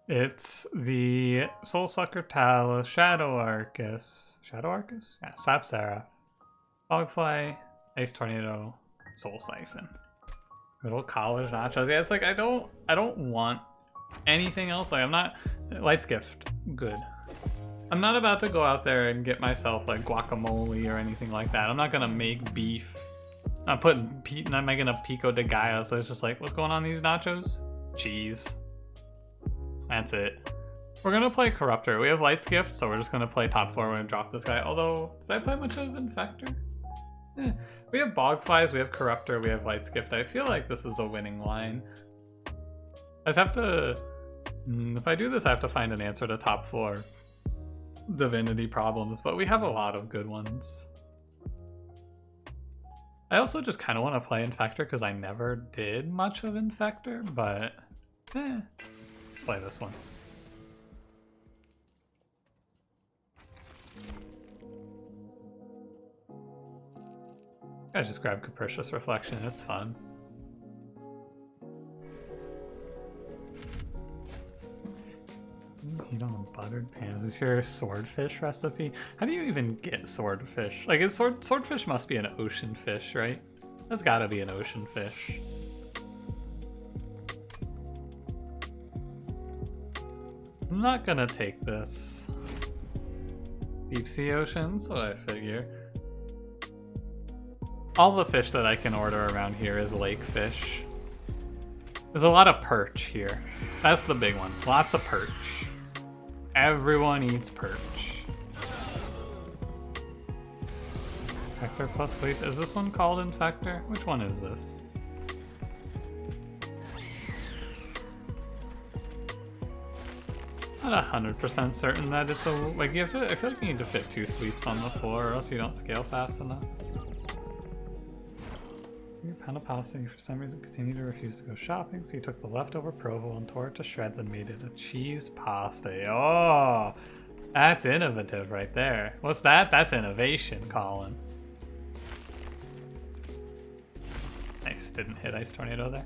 It's the Soul Sucker Talus, Shadow Arcus. Shadow Arcus? Yeah, Sapsara. Fogfly, Ice Tornado, Soul Siphon. Little college nachos. Yeah, it's like I don't want anything else. Like I'm not Light's Gift. Good. I'm not about to go out there and get myself like guacamole or anything like that. I'm not gonna make beef. I'm not making a pico de gallo, so it's just like, what's going on in these nachos? Cheese. That's it. We're gonna play Corruptor. We have Light's Gift, so we're just gonna play top 4. We're gonna drop this guy. Although, did I play much of Infector? We have Bogflies, we have Corruptor, we have Light's Gift. I feel like this is a winning line. I just have to... If I do this, I have to find an answer to top 4 Divinity problems, but we have a lot of good ones. I also just kind of want to play Infector because I never did much of Infector, but let's play this one. I just grab Capricious Reflection, it's fun. Heat on a buttered pan. Is this your swordfish recipe? How do you even get swordfish? Like, swordfish must be an ocean fish, right? That's gotta be an ocean fish. I'm not gonna take this. Deep sea oceans, what I figure. All the fish that I can order around here is lake fish. There's a lot of perch here. That's the big one. Lots of perch. Everyone eats perch. Infector plus sweep. Is this one called Infector? Which one is this? Not 100% certain that it's a... Like, you have to... I feel like you need to fit 2 sweeps on the floor or else you don't scale fast enough. Your pound of pasta, you for some reason continued to refuse to go shopping, so you took the leftover Provo and tore it to shreds and made it a cheese pasta. Oh, that's innovative right there. What's that? That's innovation, Colin. Nice, didn't hit Ice Tornado there.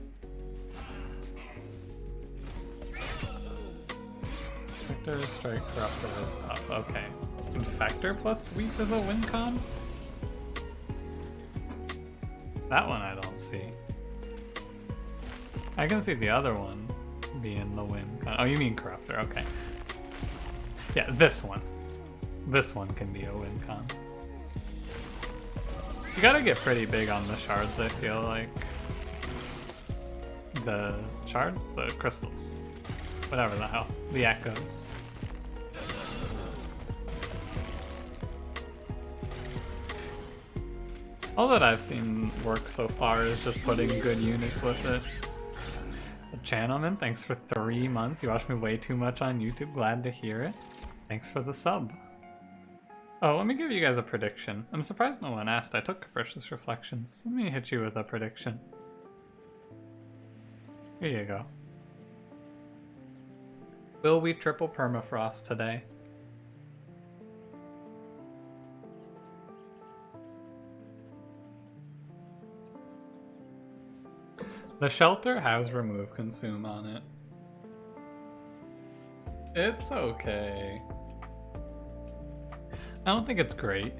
Infector, Strike, Corruptor is buff. Okay. Infector plus Sweep is a win con? That one I don't see. I can see the other one being the win con. Oh, you mean Corruptor, okay. Yeah, this one. This one can be a win con. You gotta get pretty big on the shards, I feel like. The shards? The crystals. Whatever the hell. The echoes. All that I've seen work so far is just putting good units with it. Channelman, thanks for 3 months. You watch me way too much on YouTube. Glad to hear it. Thanks for the sub. Oh, let me give you guys a prediction. I'm surprised no one asked. I took Capricious Reflections. Let me hit you with a prediction. Here you go. Will we triple permafrost today? The shelter has remove consume on it. It's okay. I don't think it's great,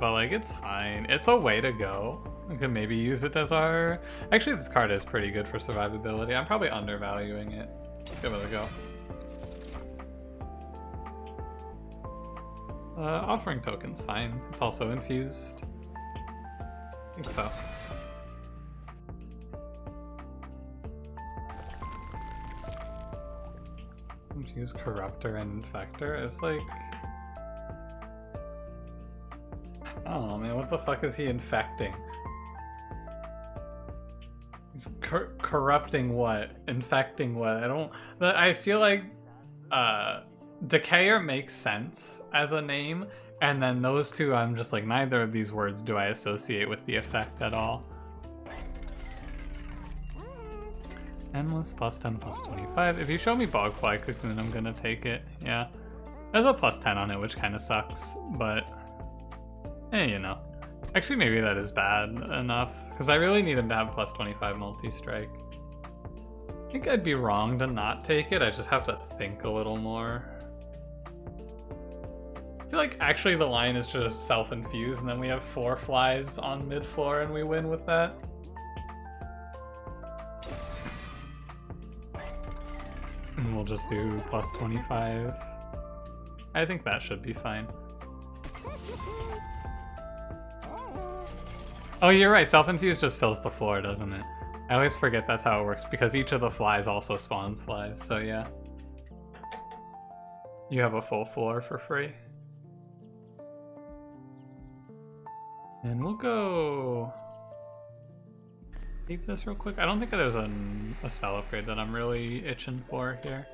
but like it's fine. It's a way to go. We could maybe use it as our... Actually, this card is pretty good for survivability. I'm probably undervaluing it. Let's give it a go. Offering token's fine. It's also infused. I think so. Use Corruptor and Infector. It's like... I don't know, man. What the fuck is he infecting? He's corrupting what? Infecting what? I feel like Decayer makes sense as a name, and then those two I'm just like, neither of these words do I associate with the effect at all. Endless plus 10 plus 25. If you show me Bogfly Cocoon, I'm gonna take it. Yeah. There's a plus 10 on it, which kind of sucks, but you know. Actually, maybe that is bad enough, because I really need him to have plus 25 multi-strike. think I'd be wrong to not take it. I just have to think a little more. I feel like actually the line is just self-infused and then we have 4 flies on mid-floor and we win with that. And we'll just do plus 25. I think that should be fine. Oh, you're right. Self-infused just fills the floor, doesn't it? I always forget that's how it works because each of the flies also spawns flies, so yeah. You have a full floor for free. And we'll go... keep this real quick. I don't think there's a spell upgrade that I'm really itching for here.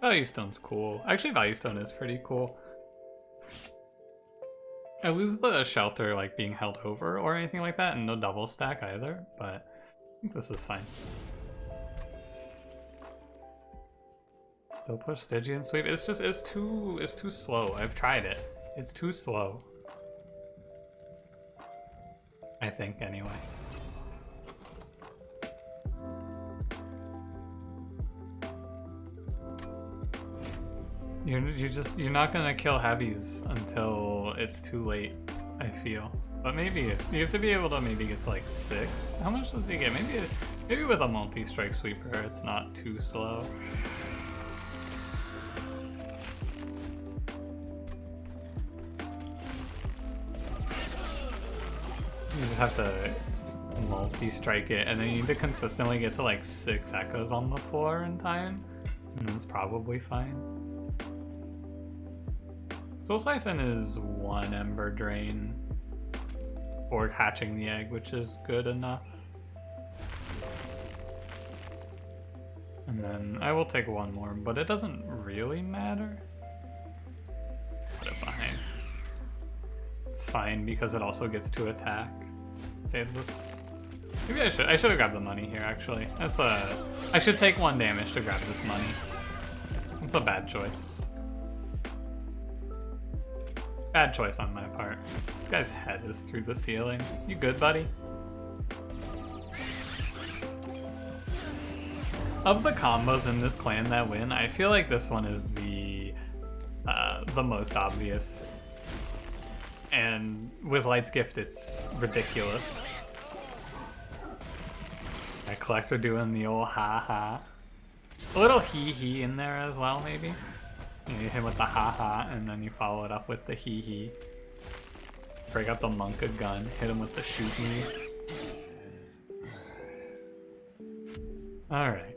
Value Stone's cool. Actually, Value Stone is pretty cool. I lose the shelter like being held over or anything like that, and no double stack either, but I think this is fine. Still push Stygian Sweep. It's just it's too slow. I've tried it. It's too slow. I think anyway. You're not gonna kill heavies until it's too late, I feel. But maybe you have to be able to maybe get to like 6. How much does he get? Maybe with a multi-strike sweeper, it's not too slow. You just have to multi-strike it, and then you need to consistently get to like 6 echoes on the floor in time, and it's probably fine. Soul Siphon is 1 Ember Drain for hatching the egg, which is good enough. And then I will take 1 more, but it doesn't really matter. Put it behind. It's fine because it also gets to attack. Saves us. Maybe I should have grabbed the money here actually. I should take 1 damage to grab this money. It's a bad choice. Bad choice on my part. This guy's head is through the ceiling. You good, buddy? Of the combos in this clan that win, I feel like this one is the most obvious. And with Light's Gift, it's ridiculous. My Collector doing the old ha-ha. A little hee-hee in there as well, maybe. You hit him with the ha-ha, and then you follow it up with the hee-hee. Break out the monk a gun, hit him with the shoot me. Alright.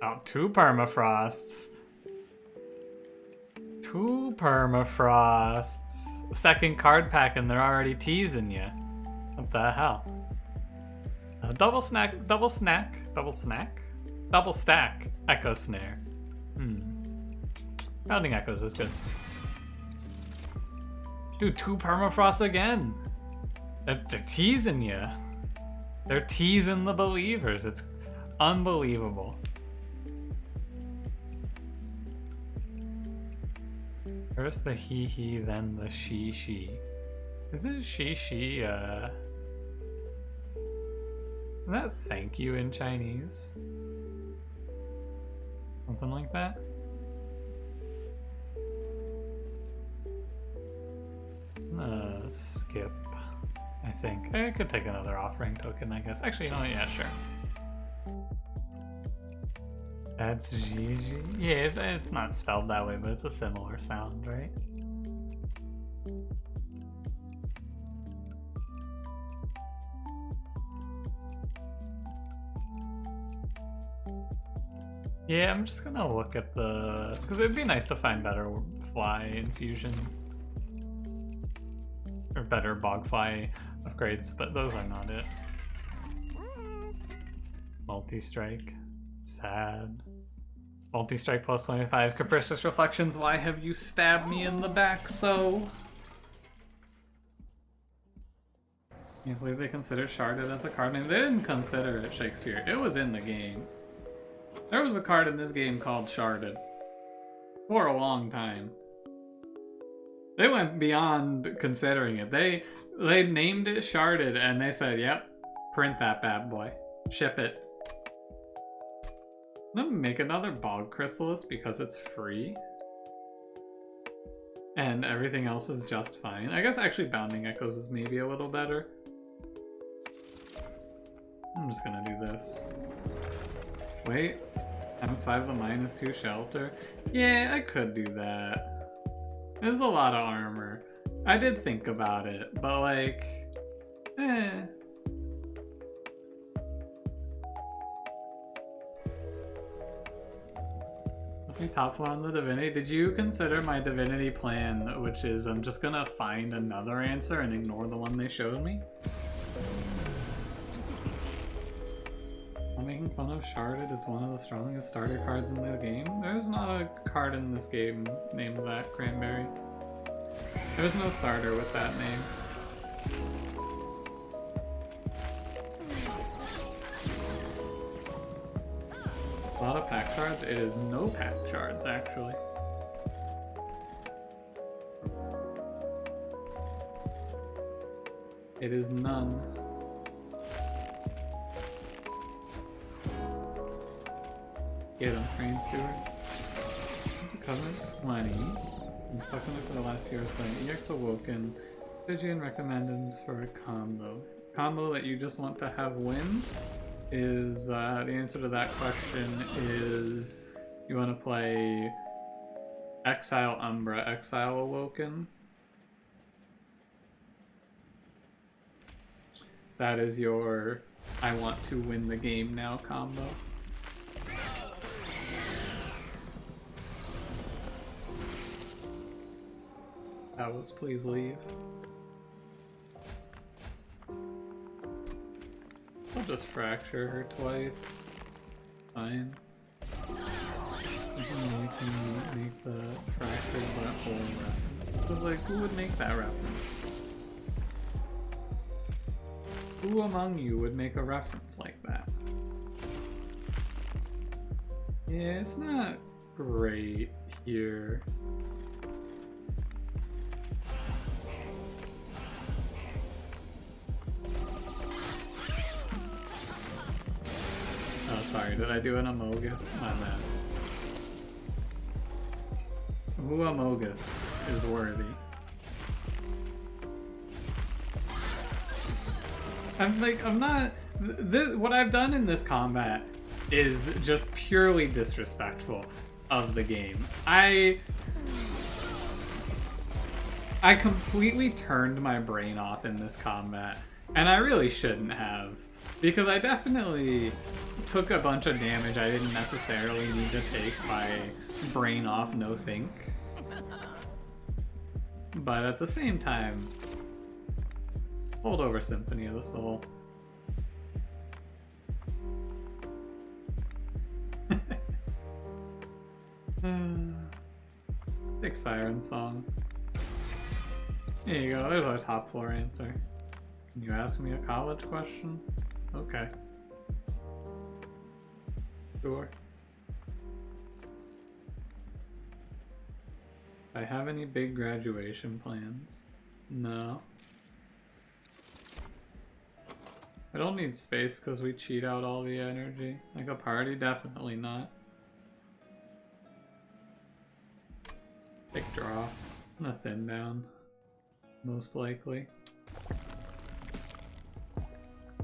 Oh, 2 permafrosts. 2 permafrosts. Second card pack and they're already teasing you. What the hell? Double stack Echo Snare. Rounding Echoes is good. Dude, 2 permafrosts again. They're teasing you. They're teasing the believers. It's unbelievable. First the he, then the she. Isn't she, isn't that thank you in Chinese? Something like that? Skip, I think. I could take another offering token, I guess. Actually, you know what? Yeah, sure. That's GG. Yeah, it's not spelled that way, but it's a similar sound, right? Yeah, I'm just gonna look at the... because it'd be nice to find better fly infusion. Or better bogfly upgrades, but those are not it. Multi-strike. Sad. Multi-strike plus 25. Capricious Reflections, why have you stabbed me in the back so? I believe they consider Sharded as a card name. They didn't consider it Shakespeare. It was in the game. There was a card in this game called Sharded. For a long time. They went beyond considering it. They named it Sharded and they said, yep, print that bad boy. Ship it. I'm gonna make another bog chrysalis because it's free. And everything else is just fine. I guess actually bounding echoes is maybe a little better. I'm just gonna do this. Wait. -5 to -2 shelter. Yeah, I could do that. There's a lot of armor. I did think about it, but like, Let's be top 4 on the divinity. Did you consider my divinity plan, which is I'm just gonna find another answer and ignore the one they showed me? I'm making fun of Sharded is one of the strongest starter cards in the game. There's not a card in this game named that, Cranberry. There's no starter with that name. A lot of pack shards? It is no pack shards, actually. It is none. Get him, Train Steward. Covenant 20. Been stuck in it for the last few years playing EX Awoken. Stygian recommends for a combo. Combo that you just want to have win is, the answer to that question is you want to play Exile Umbra, Exile Awoken. That is your I want to win the game now combo. That was please leave. I'll just fracture her twice. Fine. Make the fractured butthole reference. I was like, who would make that reference? Who among you would make a reference like that? Yeah, it's not great here. Oh, sorry, did I do an Amogus? My bad. Who Amogus is worthy? I'm not... what I've done in this combat is just purely disrespectful of the game. I completely turned my brain off in this combat, and I really shouldn't have, because I definitely took a bunch of damage I didn't necessarily need to take by brain off, no think. But at the same time, hold over Symphony of the Soul. Big Siren Song. There you go, there's our top 4 answer. Can you ask me a college question? Okay. Sure. Do I have any big graduation plans? No. I don't need space because we cheat out all the energy. Like a party? Definitely not. Big draw. I'm gonna thin down. Most likely.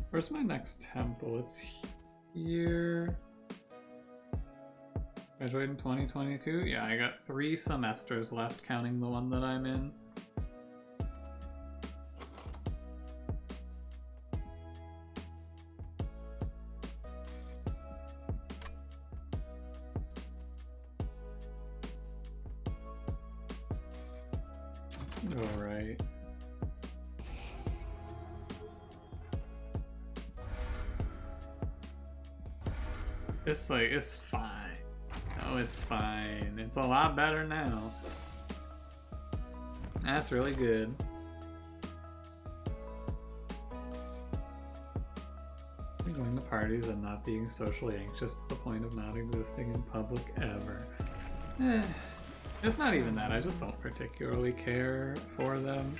Where's my next temple? It's here. Graduated in 2022? Yeah, I got 3 semesters left, counting the one that I'm in. Alright. It's like, it's fine. Oh, it's fine. It's a lot better now. That's really good. Going to parties and not being socially anxious to the point of not existing in public ever. It's not even that, I just don't particularly care for them.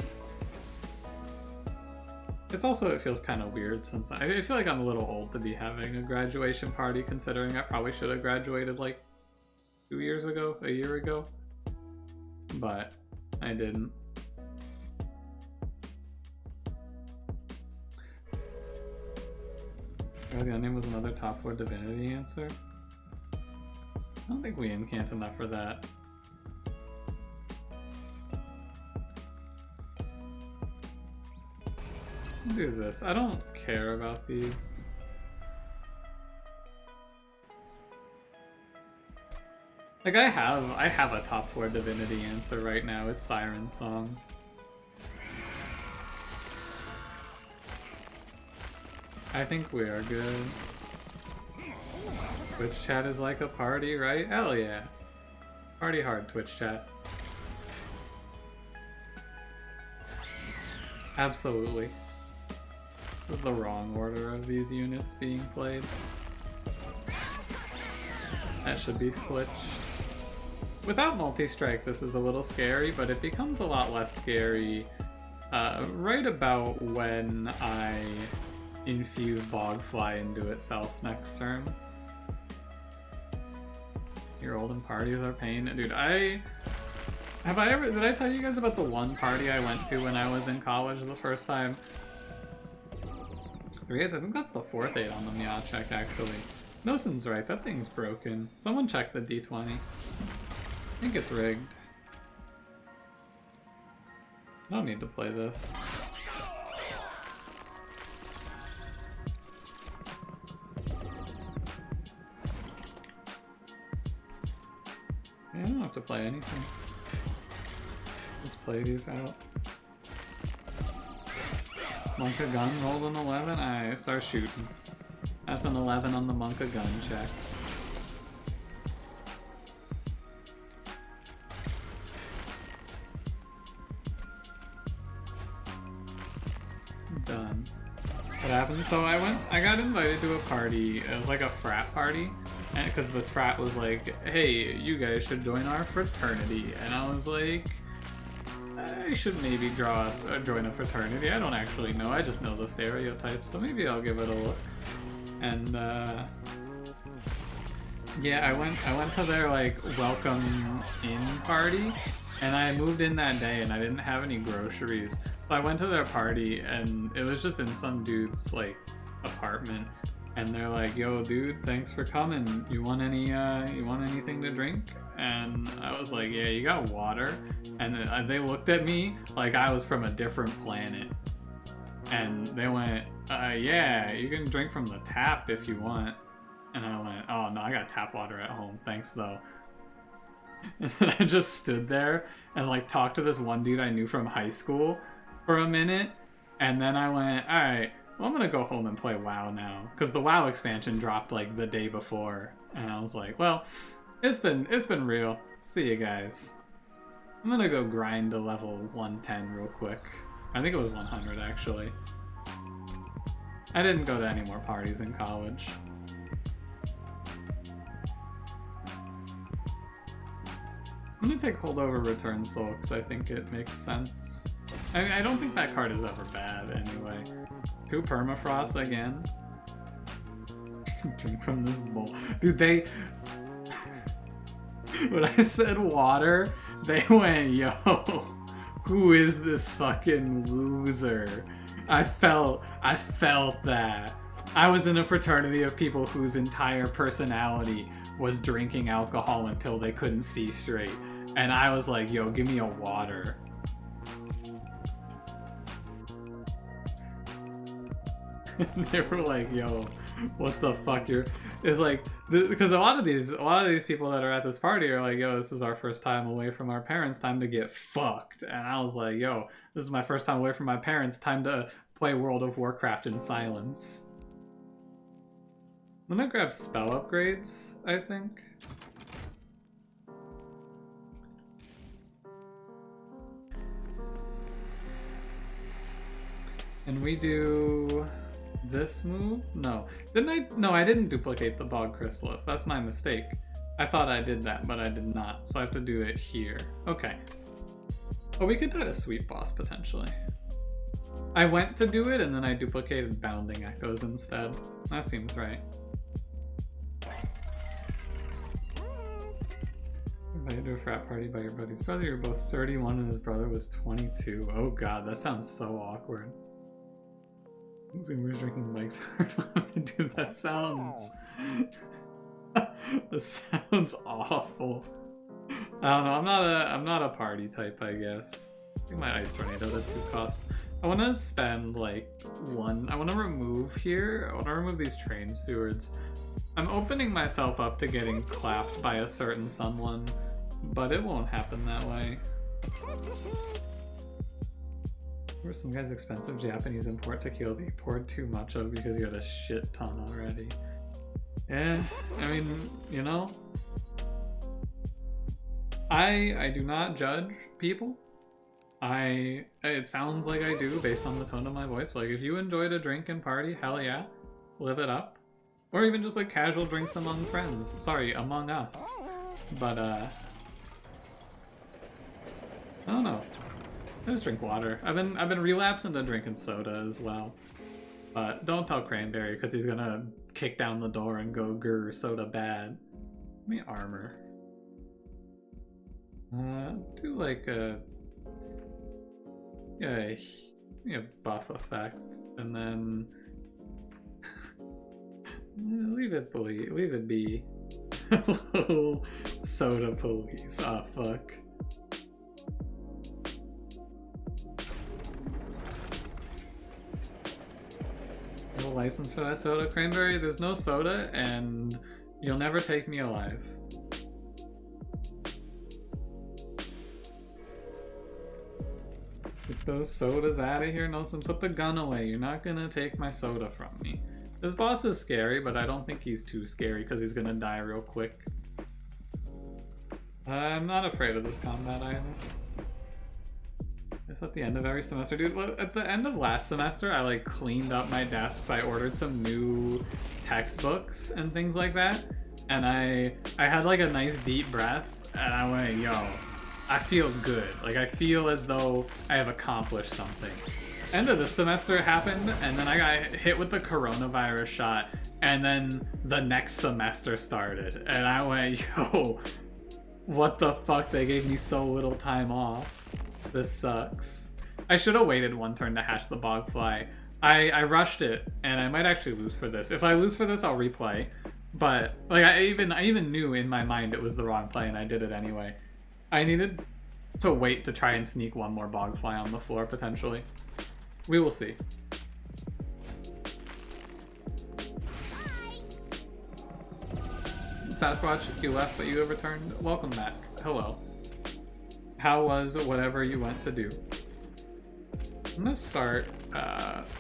It's also, it feels kind of weird since I feel like I'm a little old to be having a graduation party, considering I probably should have graduated like 2 years ago, a year ago, but I didn't. The name was another top 4 divinity answer. I don't think we incant enough for that. I'll do this. I don't care about these. Like I have a top 4 divinity answer right now. It's Siren Song. I think we are good. Twitch chat is like a party, right? Hell yeah. Party hard, Twitch chat. Absolutely. This is the wrong order of these units being played. That should be flitched. Without multi-strike, this is a little scary, but it becomes a lot less scary right about when I infuse Bogfly into itself next turn. Your olden parties are pain. Dude, did I tell you guys about the one party I went to when I was in college the first time? Guys, I think that's the 4th 8 on the Meow check, actually. Nosen's right, that thing's broken. Someone check the D20. I think it's rigged. I don't need to play this. I don't have to play anything. Just play these out. Monka Gun rolled an 11. Alright, start shooting. That's an 11 on the Monka Gun check. Done. What happened? So I got invited to a party. It was like a frat party. And because this frat was like, hey, you guys should join our fraternity. And I was like, I should maybe join a fraternity. I don't actually know. I just know the stereotypes, so maybe I'll give it a look. And yeah, I went to their like welcome in party, and I moved in that day, and I didn't have any groceries. So I went to their party, and it was just in some dude's like apartment. And they're like, yo, dude, thanks for coming. You want anything to drink? And I was like, yeah, you got water? And they looked at me like I was from a different planet. And they went, yeah, you can drink from the tap if you want. And I went, oh no, I got tap water at home. Thanks though. And then I just stood there and like talked to this one dude I knew from high school for a minute. And then I went, all right, well, I'm gonna go home and play WoW now, because the WoW expansion dropped like the day before, and I was like, well, it's been real. See you guys. I'm gonna go grind to level 110 real quick. I think it was 100 actually. I didn't go to any more parties in college. I'm gonna take Holdover Return Soul because I think it makes sense. I mean, I don't think that card is ever bad anyway. 2 Permafrost again. Drink from this bowl. Dude, when I said water, they went, yo, who is this fucking loser? I felt that. I was in a fraternity of people whose entire personality was drinking alcohol until they couldn't see straight. And I was like, yo, give me a water. They were like, yo, what the fuck? It's like, because a lot of these people that are at this party are like, yo, this is our first time away from our parents, time to get fucked. And I was like, yo, this is my first time away from my parents, time to play World of Warcraft in silence. I'm gonna grab spell upgrades, I think. And we do this move? No. Didn't I? No, I didn't duplicate the Bog Chrysalis. That's my mistake. I thought I did that, but I did not. So I have to do it here. Okay. Oh, we could die to Sweet Boss, potentially. I went to do it and then I duplicated bounding echoes instead. That seems right. Invited to a frat party by your buddy's brother. You're both 31 and his brother was 22. Oh god, that sounds so awkward. We're drinking Mike's hard. Dude, that sounds... that sounds awful. I don't know, I'm not a party type, I guess. I think my ice tornado, the 2 costs. I want to spend like 1. I want to remove here. I want to remove these train stewards. I'm opening myself up to getting clapped by a certain someone, but it won't happen that way. Or some guy's expensive Japanese import tequila that you poured too much of because you had a shit ton already. Yeah, I mean, you know, I do not judge people. It sounds like I do based on the tone of my voice. Like, if you enjoyed a drink and party, hell yeah, live it up. Or even just like casual drinks among friends. Sorry, among us. But I don't know. I just drink water. I've been relapsing to drinking soda as well. But don't tell Cranberry because he's gonna kick down the door and go grr, soda bad. Give me armor. Do like a buff effect, and then leave it be. Little soda police. Oh fuck. No license for that soda, Cranberry? There's no soda, and you'll never take me alive. Get those sodas out of here, Nelson. Put the gun away. You're not gonna take my soda from me. This boss is scary, but I don't think he's too scary because he's gonna die real quick. I'm not afraid of this combat either. It's at the end of every semester. Dude, at the end of last semester, I like cleaned up my desks. I ordered some new textbooks and things like that. And I had like a nice deep breath and I went, yo, I feel good. Like I feel as though I have accomplished something. End of this semester happened and then I got hit with the coronavirus shot and then the next semester started. And I went, yo, what the fuck? They gave me so little time off. This sucks. I should have waited one turn to hatch the bogfly. I rushed it, and I might actually lose for this. If I lose for this, I'll replay. But like I even knew in my mind it was the wrong play, and I did it anyway. I needed to wait to try and sneak one more bogfly on the floor potentially. We will see. Sasquatch, you left, but you have returned. Welcome back. Hello. How was whatever you went to do? I'm gonna start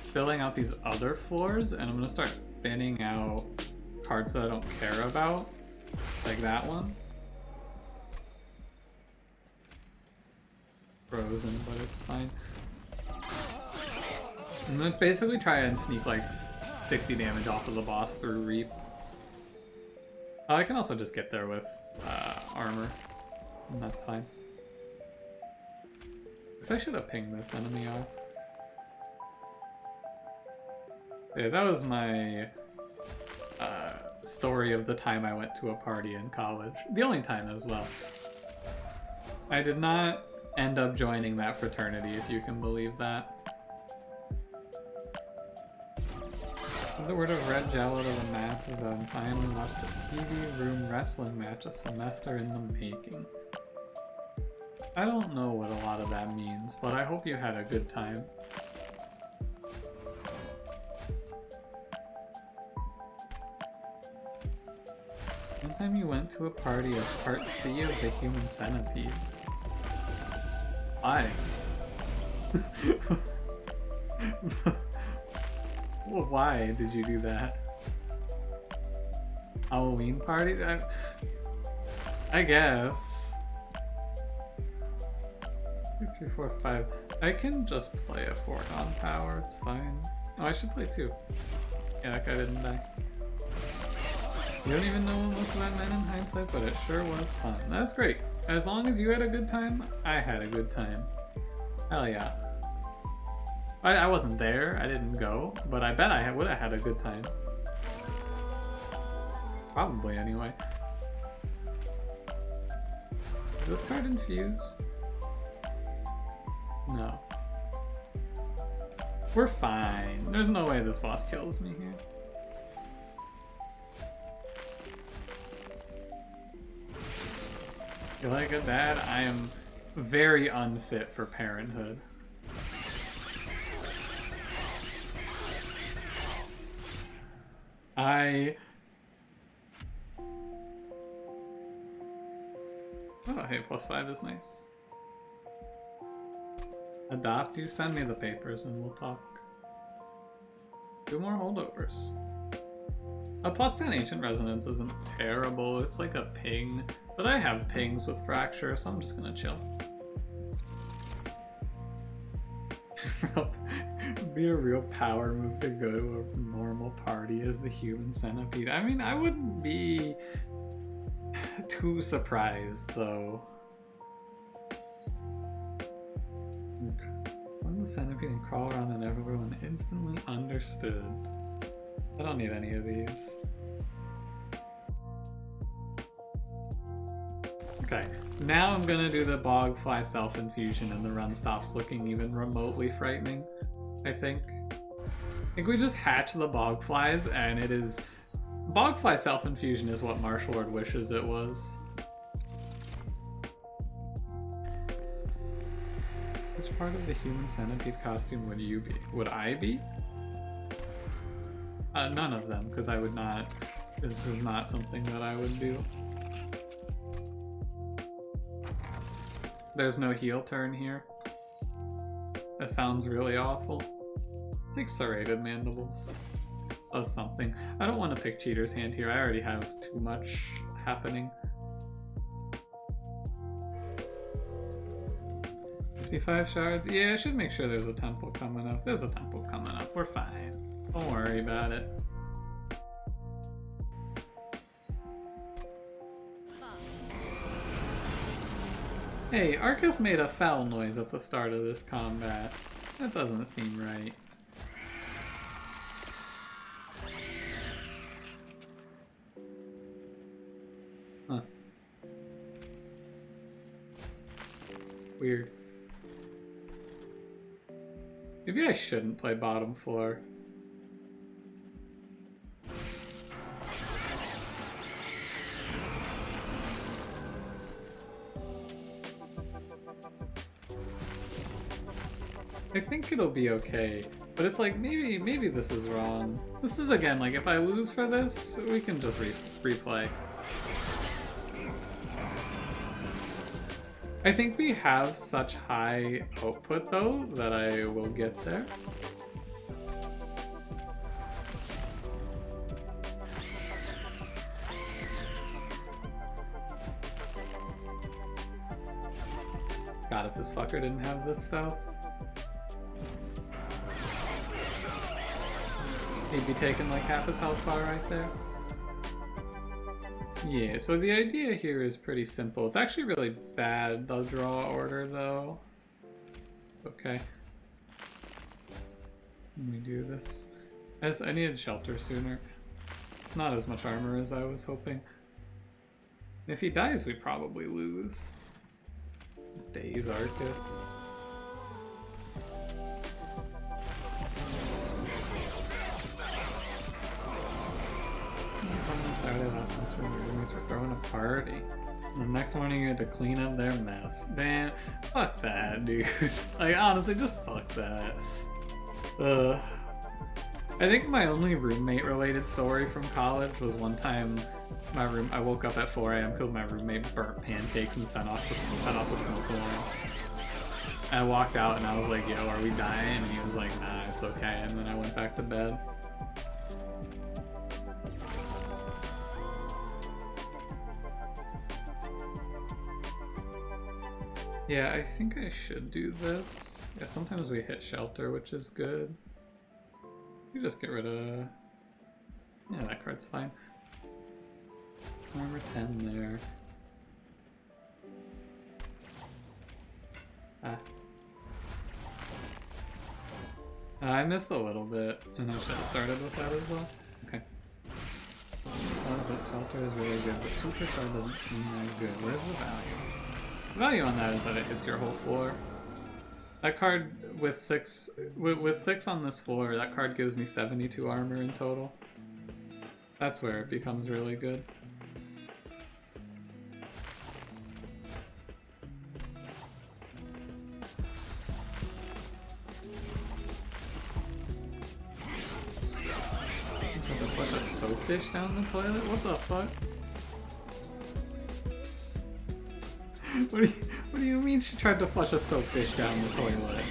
filling out these other floors, and I'm gonna start thinning out cards that I don't care about, like that one. Frozen, but it's fine. I'm gonna basically try and sneak like 60 damage off of the boss through Reap. I can also just get there with armor, and that's fine. I should have pinged this enemy off. Yeah, that was my story of the time I went to a party in college. The only time as well. I did not end up joining that fraternity, if you can believe that. The word of red gel out of the masses. I finally watched the TV room wrestling match, a semester in the making. I don't know what a lot of that means, but I hope you had a good time. One time you went to a party of Part C of the Human Centipede. Why? Well, why did you do that? Halloween party? I guess. 2, 3, 4, 5. I can just play a foregone power, it's fine. Oh, I should play 2. Yeah, that guy didn't die. You don't even know what most of that meant in hindsight, but it sure was fun. That's great. As long as you had a good time, I had a good time. Hell yeah. I wasn't there, I didn't go, but I bet I would have had a good time. Probably, anyway. Is this card infused? No. We're fine. There's no way this boss kills me here. You like it, Dad? I am very unfit for parenthood. Oh, hey, +5 is nice. Adopt you? Send me the papers and we'll talk. 2 more holdovers. A +10 Ancient Resonance isn't terrible, it's like a ping. But I have pings with Fracture, so I'm just gonna chill. Be a real power move to go to a normal party as the human centipede. I mean, I wouldn't be too surprised, though. Run the centipede and crawl around and everyone instantly understood. I don't need any of these. Okay, now I'm gonna do the Bogfly Self-Infusion and the run stops looking even remotely frightening, I think. I think we just hatch the Bogflies and it is... Bogfly Self-Infusion is what Martial Lord wishes it was. Which part of the human centipede costume would you be? Would I be? None of them, because I would not... This is not something that I would do. There's no heel turn here. That sounds really awful. Take serrated mandibles. Does something. I don't want to pick Cheater's Hand here. I already have too much happening. 55 shards? Yeah, I should make sure there's a temple coming up. There's a temple coming up. We're fine. Don't worry about it. Hey, Arcus made a foul noise at the start of this combat. That doesn't seem right. Huh. Weird. Maybe I shouldn't play bottom floor. I think it'll be okay, but it's like, maybe this is wrong. This is, again, like, if I lose for this, we can just replay. I think we have such high output, though, that I will get there. God, if this fucker didn't have this stuff, he'd be taking like half his health bar right there. Yeah, so the idea here is pretty simple. It's actually really bad, the draw order, though. Okay. Let me do this. I needed shelter sooner. It's not as much armor as I was hoping. If he dies, we probably lose. Days Arcus. Saturday last semester, my roommates were throwing a party. And the next morning you had to clean up their mess. Damn, fuck that, dude. Like, honestly, just fuck that. I think my only roommate-related story from college was one time I woke up at 4 AM because my roommate burnt pancakes and sent off the smoke alarm. And I walked out and I was like, yo, are we dying? And he was like, nah, it's okay. And then I went back to bed. Yeah, I think I should do this. Yeah, sometimes we hit shelter, which is good. You just get rid of... Yeah, that card's fine. Armor 10 there. Ah. I missed a little bit, and I should have started with that as well. Okay. That shelter is really good, but Superstar doesn't seem that good. Where's the value? The value on that is that it hits your whole floor. That card with six on this floor, that card gives me 72 armor in total. That's where it becomes really good. Flush a soapdish down the toilet? What the fuck? What do you mean she tried to flush a soapdish down the toilet?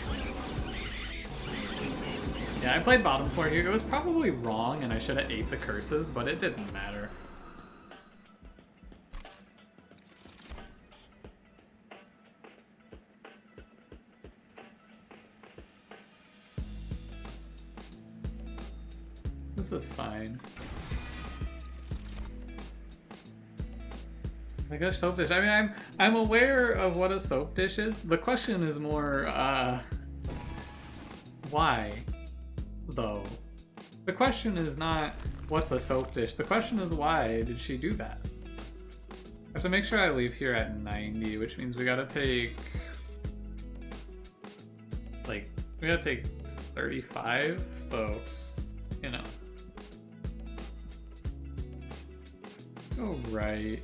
Yeah, I played bottom floor here. It was probably wrong and I should have ate the curses, but it didn't matter. This is fine. I guess soap dish. I mean, I'm aware of what a soap dish is. The question is more, why, though? The question is not what's a soap dish. The question is why did she do that? I have to make sure I leave here at 90, which means we gotta take, like, we gotta take 35. So, you know. Oh, right.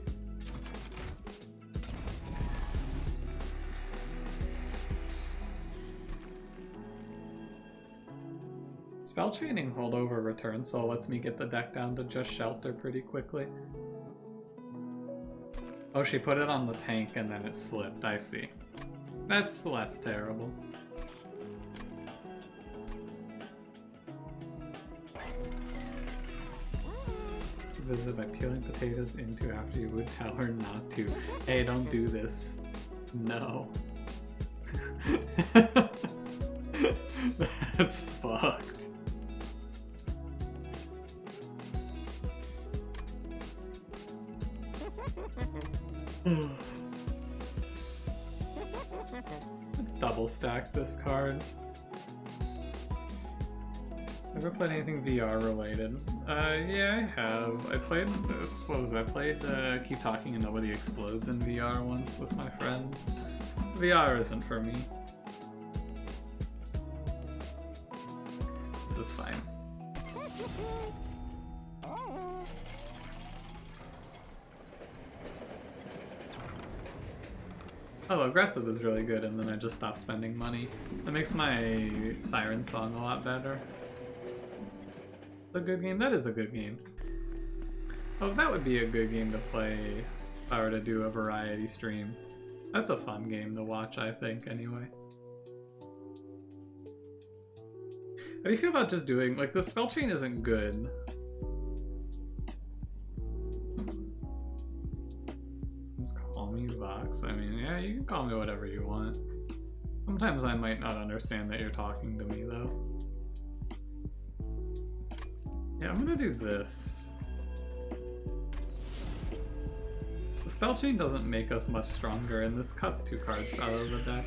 Spell chaining holdover return, so it lets me get the deck down to just shelter pretty quickly. Oh, she put it on the tank and then it slipped, I see. That's less terrible. Visit by peeling potatoes into after you would tell her not to. Hey, don't do this. No. That's fucked. Double stack this card. Ever played anything VR related? Yeah, I have. I played this. What was it? I played Keep Talking and Nobody Explodes in VR once with my friends. VR isn't for me. This is fine. Oh, aggressive is really good, and then I just stop spending money. That makes my Siren song a lot better. A good game? That is a good game. Oh, that would be a good game to play if I were to do a variety stream. That's a fun game to watch, I think, anyway. How do you feel about just doing, like, the spell chain isn't good. Just call me Vox. I mean, yeah, you can call me whatever you want. Sometimes I might not understand that you're talking to me, though. Yeah, I'm gonna do this. The spell chain doesn't make us much stronger, and this cuts 2 cards out of the deck.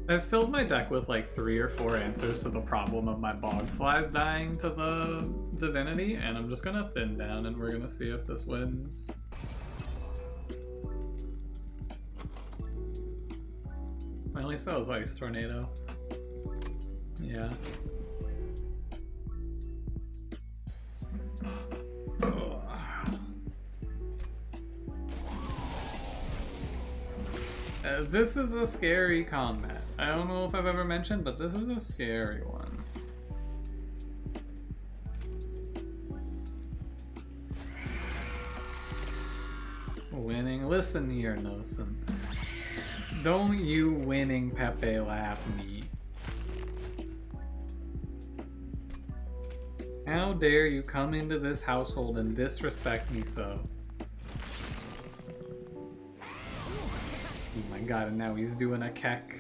I've filled my deck with like 3 or 4 answers to the problem of my bogflies dying to the divinity, and I'm just gonna thin down and we're gonna see if this wins. My only spell is Ice Tornado. Yeah. This is a scary combat. I don't know if I've ever mentioned, but this is a scary one. Winning. Listen here, Nosen. Don't you winning Pepe laugh me. How dare you come into this household and disrespect me so? Oh my god, and now he's doing a keck.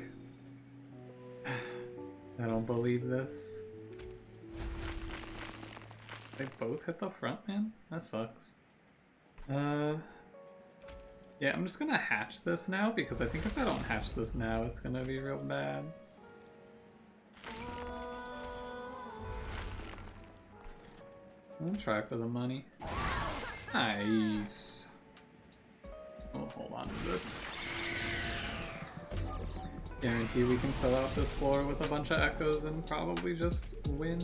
I don't believe this. They both hit the front, man? That sucks. Yeah, I'm just gonna hatch this now, because I think if I don't hatch this now, it's gonna be real bad. I'm gonna try for the money. Nice. We'll hold on to this. Guarantee we can fill out this floor with a bunch of echoes and probably just win.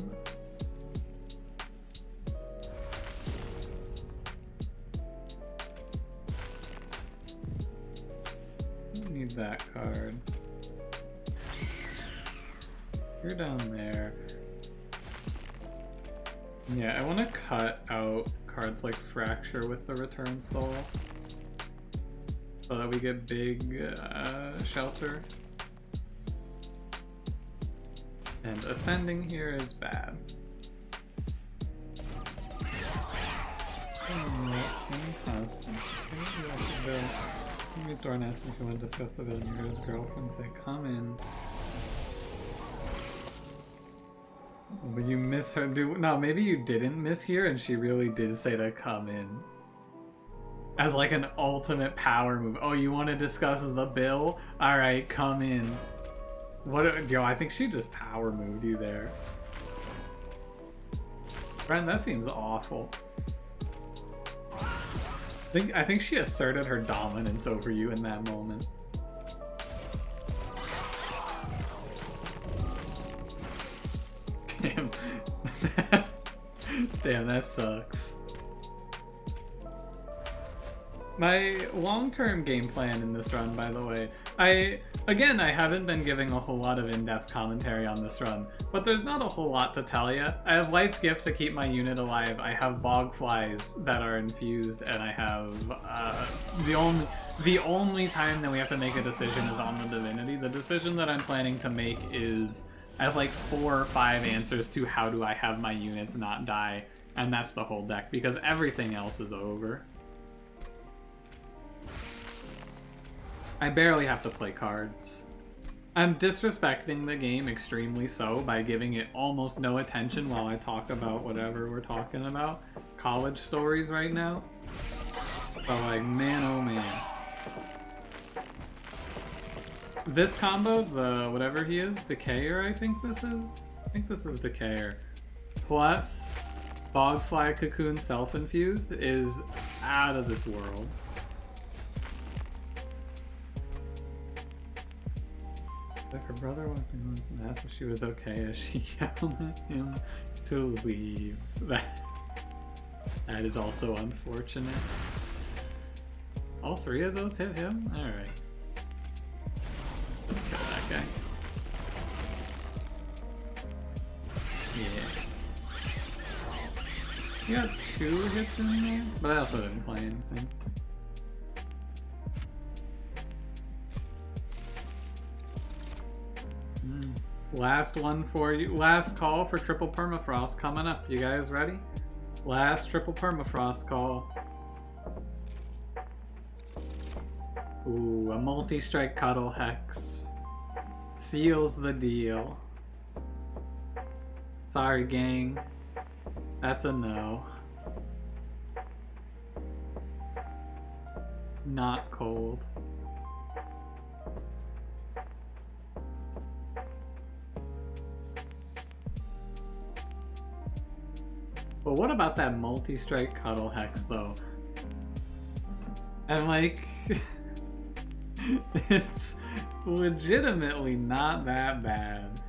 Need that card. You're down there. Yeah, I want to cut out cards like Fracture with the Return Soul so that we get big shelter. And Ascending here is bad. Maybe Doran asked me if you want to discuss the villain. You heard his girlfriend say, "Come in." But you miss her. No, maybe you didn't mishear, and she really did say to come in. As like an ultimate power move. Oh, you want to discuss the bill? All right, come in. What? Yo, I think she just power moved you there. Brent, that seems awful. I think she asserted her dominance over you in that moment. Damn. Damn, that sucks. My long-term game plan in this run, by the way, I haven't been giving a whole lot of in-depth commentary on this run, but there's not a whole lot to tell you. I have Light's Gift to keep my unit alive, I have Bog Flies that are infused, and I have the only time that we have to make a decision is on the Divinity. The decision that I'm planning to make is I have like 4 or 5 answers to how do I have my units not die, and that's the whole deck, because everything else is over. I barely have to play cards. I'm disrespecting the game extremely so by giving it almost no attention while I talk about whatever we're talking about. College stories right now. But like, man oh man. This combo, the whatever he is, Decayer I think this is? I think this is Decayer. Plus Bogfly Cocoon Self-Infused is out of this world. Her brother walked in once and asked if she was okay as she yelled at him to leave. That is also unfortunate. All 3 of those hit him? Alright. Let's kill that guy. Yeah. You got 2 hits in there? But I also didn't play anything. Last one for you. Last call for triple permafrost coming up. You guys ready? Last triple permafrost call. Ooh, a multi-strike Cuddle Hex. Seals the deal. Sorry, gang. That's a no. Not cold. But what about that multi-strike Cuddle Hex, though? And like, it's legitimately not that bad.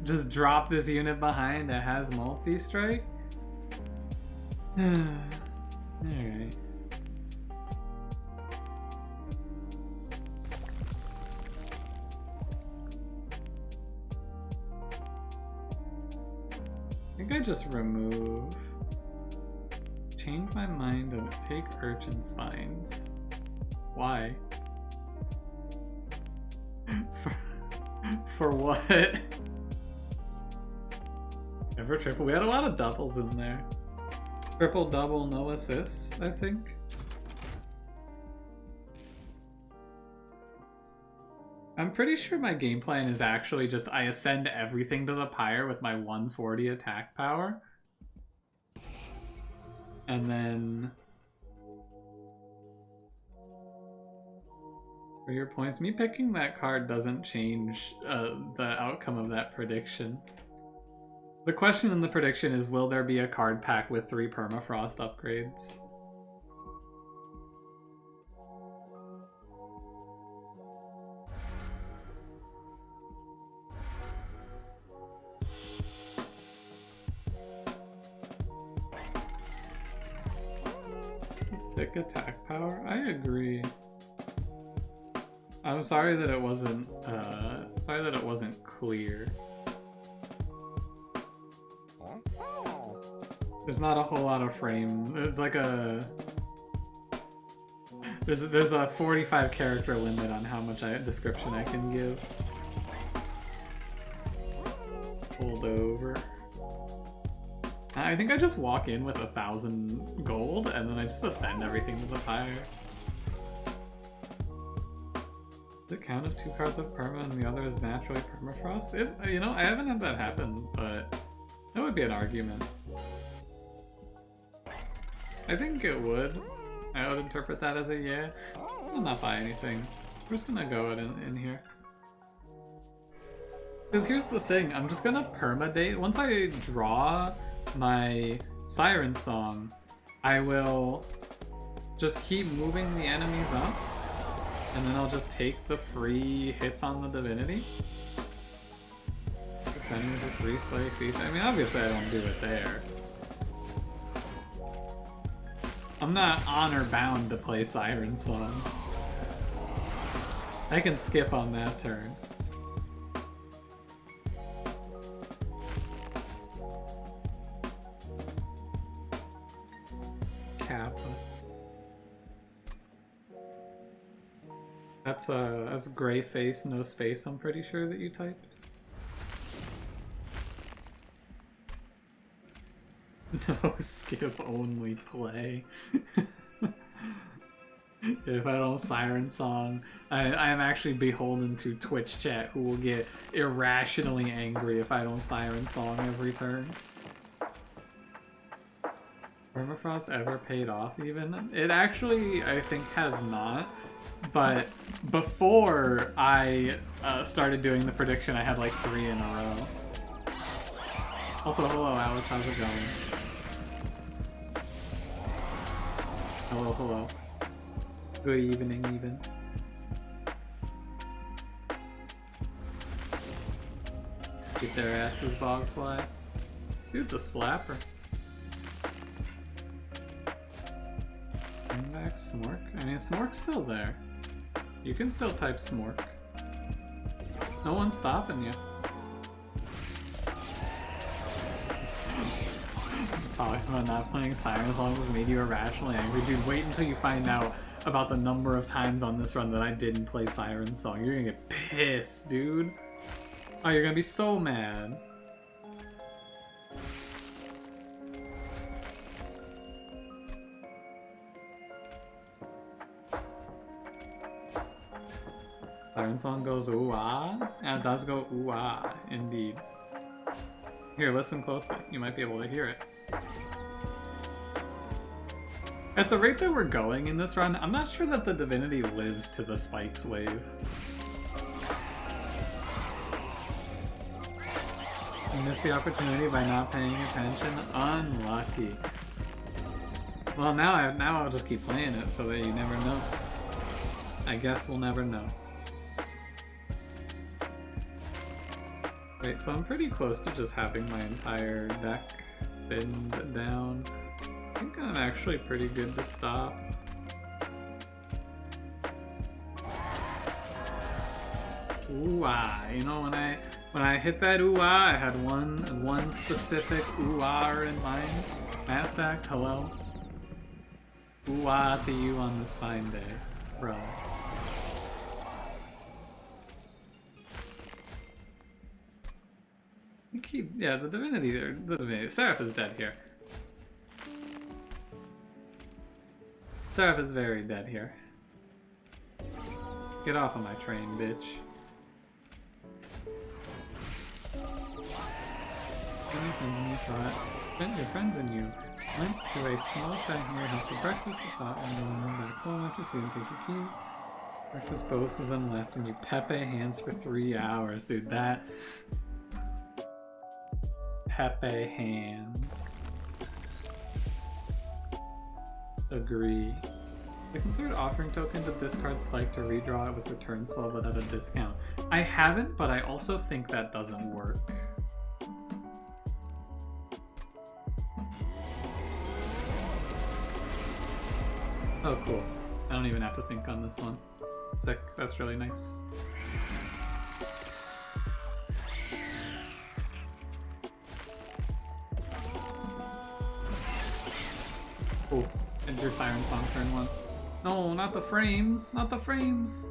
Just drop this unit behind that has multi-strike? Alright. I think I just remove. Change my mind on opaque urchin spines. Why? For what? Ever triple? We had a lot of doubles in there. Triple, double, no assist, I think. I'm pretty sure my game plan is actually just I ascend everything to the pyre with my 140 attack power. And then for your points, me picking that card doesn't change the outcome of that prediction. The question in the prediction is, will there be a card pack with 3 permafrost upgrades? Thick attack power? I agree. I'm sorry that it wasn't clear. There's not a whole lot of frame. It's like a there's a 45 character limit on how much description I can give. Hold over. I think I just walk in with 1,000 gold and then I just ascend everything to the fire. The count of 2 cards of perma and the other is naturally permafrost? You know, I haven't had that happen, but that would be an argument. I think it would. I would interpret that as a yeah. I'll not buy anything. We're just gonna go in here. Because here's the thing, I'm just gonna permadate. Once I draw my Siren Song, I will just keep moving the enemies up, and then I'll just take the free hits on the divinity. Defending with 3 strikes each. I mean, obviously I don't do it there. I'm not honor bound to play Siren Song. I can skip on that turn. Kappa. That's gray face, no space, I'm pretty sure that you typed. No skip, only play. If I don't Siren Song, I am actually beholden to Twitch chat, who will get irrationally angry if I don't Siren Song every turn. Permafrost ever paid off even? It actually, I think, has not. But before I started doing the prediction, I had like 3 in a row. Also, hello Alice, how's it going? Hello, hello. Good evening, even. Get their asses bogfly. Dude's a slapper. Bring back Smork? I mean, Smork's still there. You can still type Smork. No one's stopping you. Talking about not playing Siren Song has made you irrationally angry. Dude, wait until you find out about the number of times on this run that I didn't play Siren Song. You're gonna get pissed, dude. Oh, you're gonna be so mad. Siren Song goes ooh-ah? And it does go ooh-ah, indeed. Here, listen closely. You might be able to hear it. At the rate that we're going in this run, I'm not sure that the divinity lives to the spikes wave. You missed the opportunity by not paying attention? Unlucky. Well, now I'll just keep playing it so that you never know. I guess we'll never know. Wait, so I'm pretty close to just having my entire deck thinned down. I think I'm actually pretty good to stop. Ooh-ah. You know, when I hit that ooh-ah, I had one specific ooh-ah in mind. Mastack, hello. Ooh-ah to you on this fine day, bro. Yeah, the divinity. Seraph is dead here. Seraph is very dead here. Get off of my train, bitch. Spend your friends in you. Went to a small shack near house for breakfast. We thought we were going back home after so you can take your keys. Breakfast, both of them left, and you Pepe hands for 3 hours, dude. That Pepe hands. Agree. I considered offering token to discard Spike to redraw it with Return Soul, but at a discount. I haven't, but I also think that doesn't work. Oh, cool. I don't even have to think on this one. Sick. That's really nice. Oh, enter Siren Song turn 1. No, not the frames! Not the frames!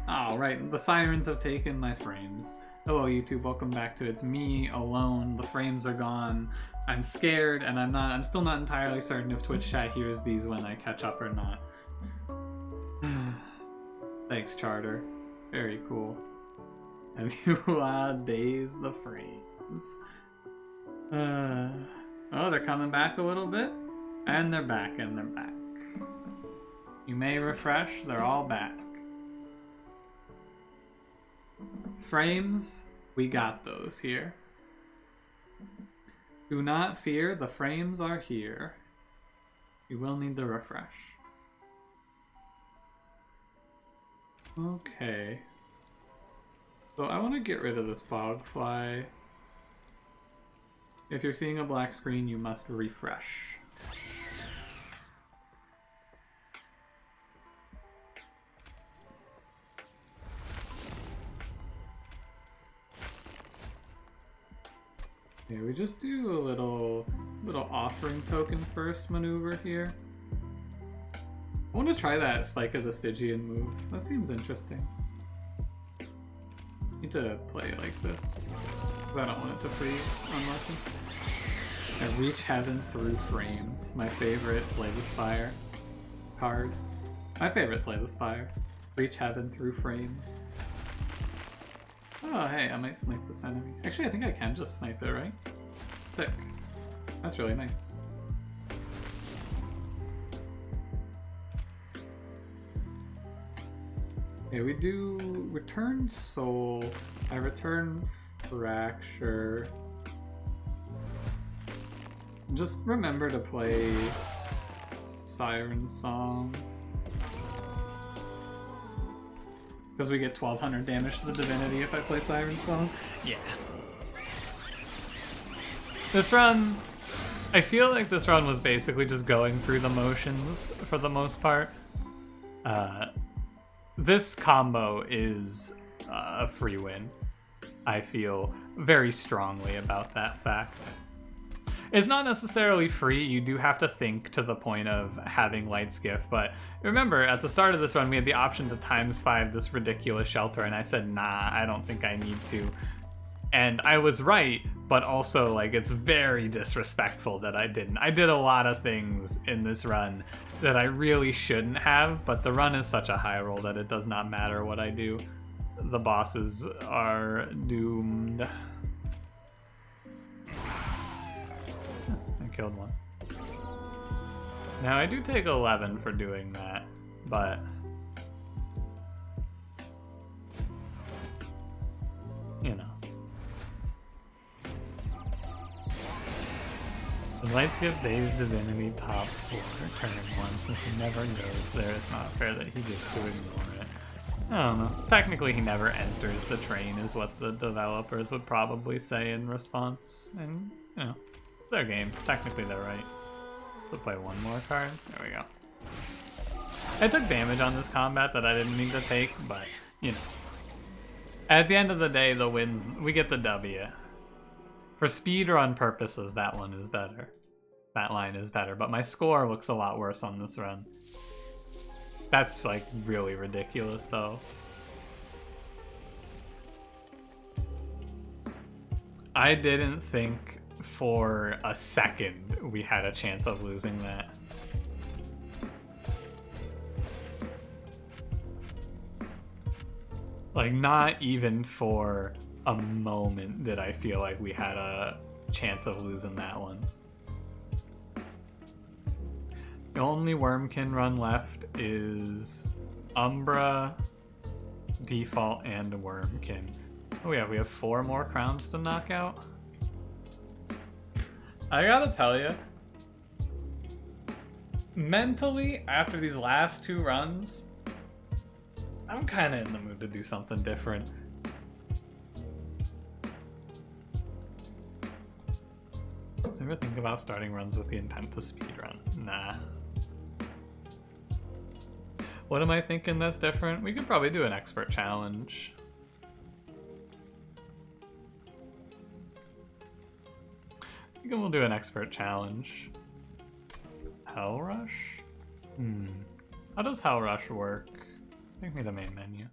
Oh, right. The sirens have taken my frames. Hello, YouTube. Welcome back to It's Me Alone. The frames are gone. I'm scared, and I'm still not entirely certain if Twitch chat hears these when I catch up or not. Thanks, Charter. Very cool. Have you dazed the frames? Oh, they're coming back a little bit. And they're back, and they're back. You may refresh, they're all back. Frames, we got those here. Do not fear, the frames are here. You will need to refresh. Okay. So I want to get rid of this bogfly. If you're seeing a black screen, you must refresh. Okay, we just do a little offering token first maneuver here. I want to try that Spike of the Stygian move. That seems interesting. Need to play like this, because I don't want it to freeze unlucky. I reach heaven through frames. My favorite Slay the Spire card. My favorite Slay the Spire. Reach heaven through frames. Oh, hey, I might snipe this enemy. Actually, I think I can just snipe it, right? Sick. That's really nice. Okay, we do Return Soul. I return Fracture. Just remember to play Siren Song. Because we get 1200 damage to the divinity if I play Siren Song. Yeah. This run, I feel like this run was basically just going through the motions for the most part. This combo is a free win. I feel very strongly about that fact. It's not necessarily free, you do have to think to the point of having Light's Gift, but remember, at the start of this run, we had the option to ×5 this ridiculous shelter, and I said, nah, I don't think I need to. And I was right, but also, like, it's very disrespectful that I didn't. I did a lot of things in this run that I really shouldn't have, but the run is such a high roll that it does not matter what I do. The bosses are doomed. I killed one. Now I do take 11 for doing that, but you know. The Lights Give Dazed Divinity top 4 turn 1 since he never goes there. It's not fair that he gets to ignore it. I don't know. Technically he never enters the train is what the developers would probably say in response. And, you know, their game. Technically they're right. We'll play one more card. There we go. I took damage on this combat that I didn't need to take, but, you know. At the end of the day, the wins, we get the W. For speedrun purposes, that one is better. That line is better, but my score looks a lot worse on this run. That's, like, really ridiculous, though. I didn't think for a second we had a chance of losing that. Like, not even for a moment did I feel like we had a chance of losing that one. The only Wurmkin run left is Umbra, Default, and Wurmkin. Oh yeah, we have 4 more crowns to knock out. I gotta tell you, mentally, after these last 2 runs, I'm kinda in the mood to do something different. Never think about starting runs with the intent to speedrun. Nah. What am I thinking that's different? We could probably do an expert challenge. I think we'll do an expert challenge. Hell Rush? How does Hell Rush work? Take me to main menu.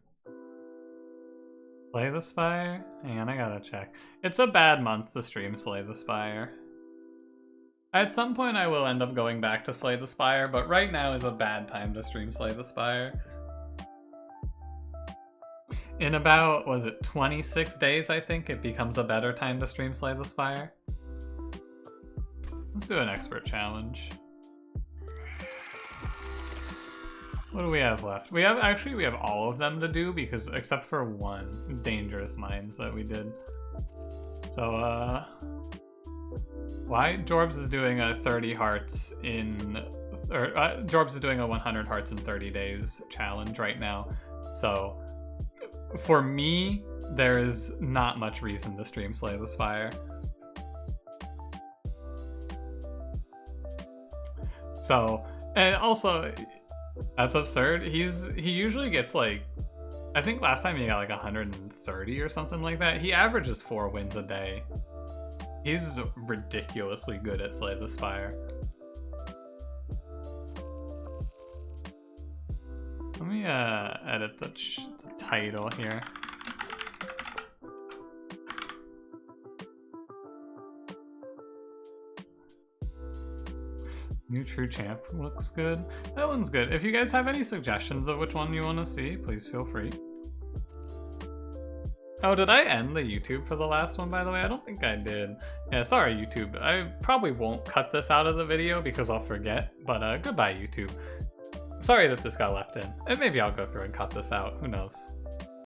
Slay the Spire? Hang on, I gotta check. It's a bad month to stream Slay the Spire. At some point I will end up going back to Slay the Spire, but right now is a bad time to stream Slay the Spire. In about, was it 26 days, I think, it becomes a better time to stream Slay the Spire. Let's do an expert challenge. What do we have left? We have all of them to do because except for one, Dangerous Minds, that we did. So why? Jorbs is doing a 30 hearts in, or Jorbs is doing a 100 hearts in 30 days challenge right now. So for me, there is not much reason to stream Slay the Spire. So, and also, that's absurd. He usually gets like, I think last time he got like 130 or something like that. He averages 4 wins a day. He's ridiculously good at Slay the Spire. Let me edit the title here. New True Champ looks good. That one's good. If you guys have any suggestions of which one you want to see, please feel free. Oh, did I end the YouTube for the last one, by the way? I don't think I did. Yeah, sorry, YouTube. I probably won't cut this out of the video because I'll forget, but goodbye, YouTube. Sorry that this got left in. And maybe I'll go through and cut this out. Who knows?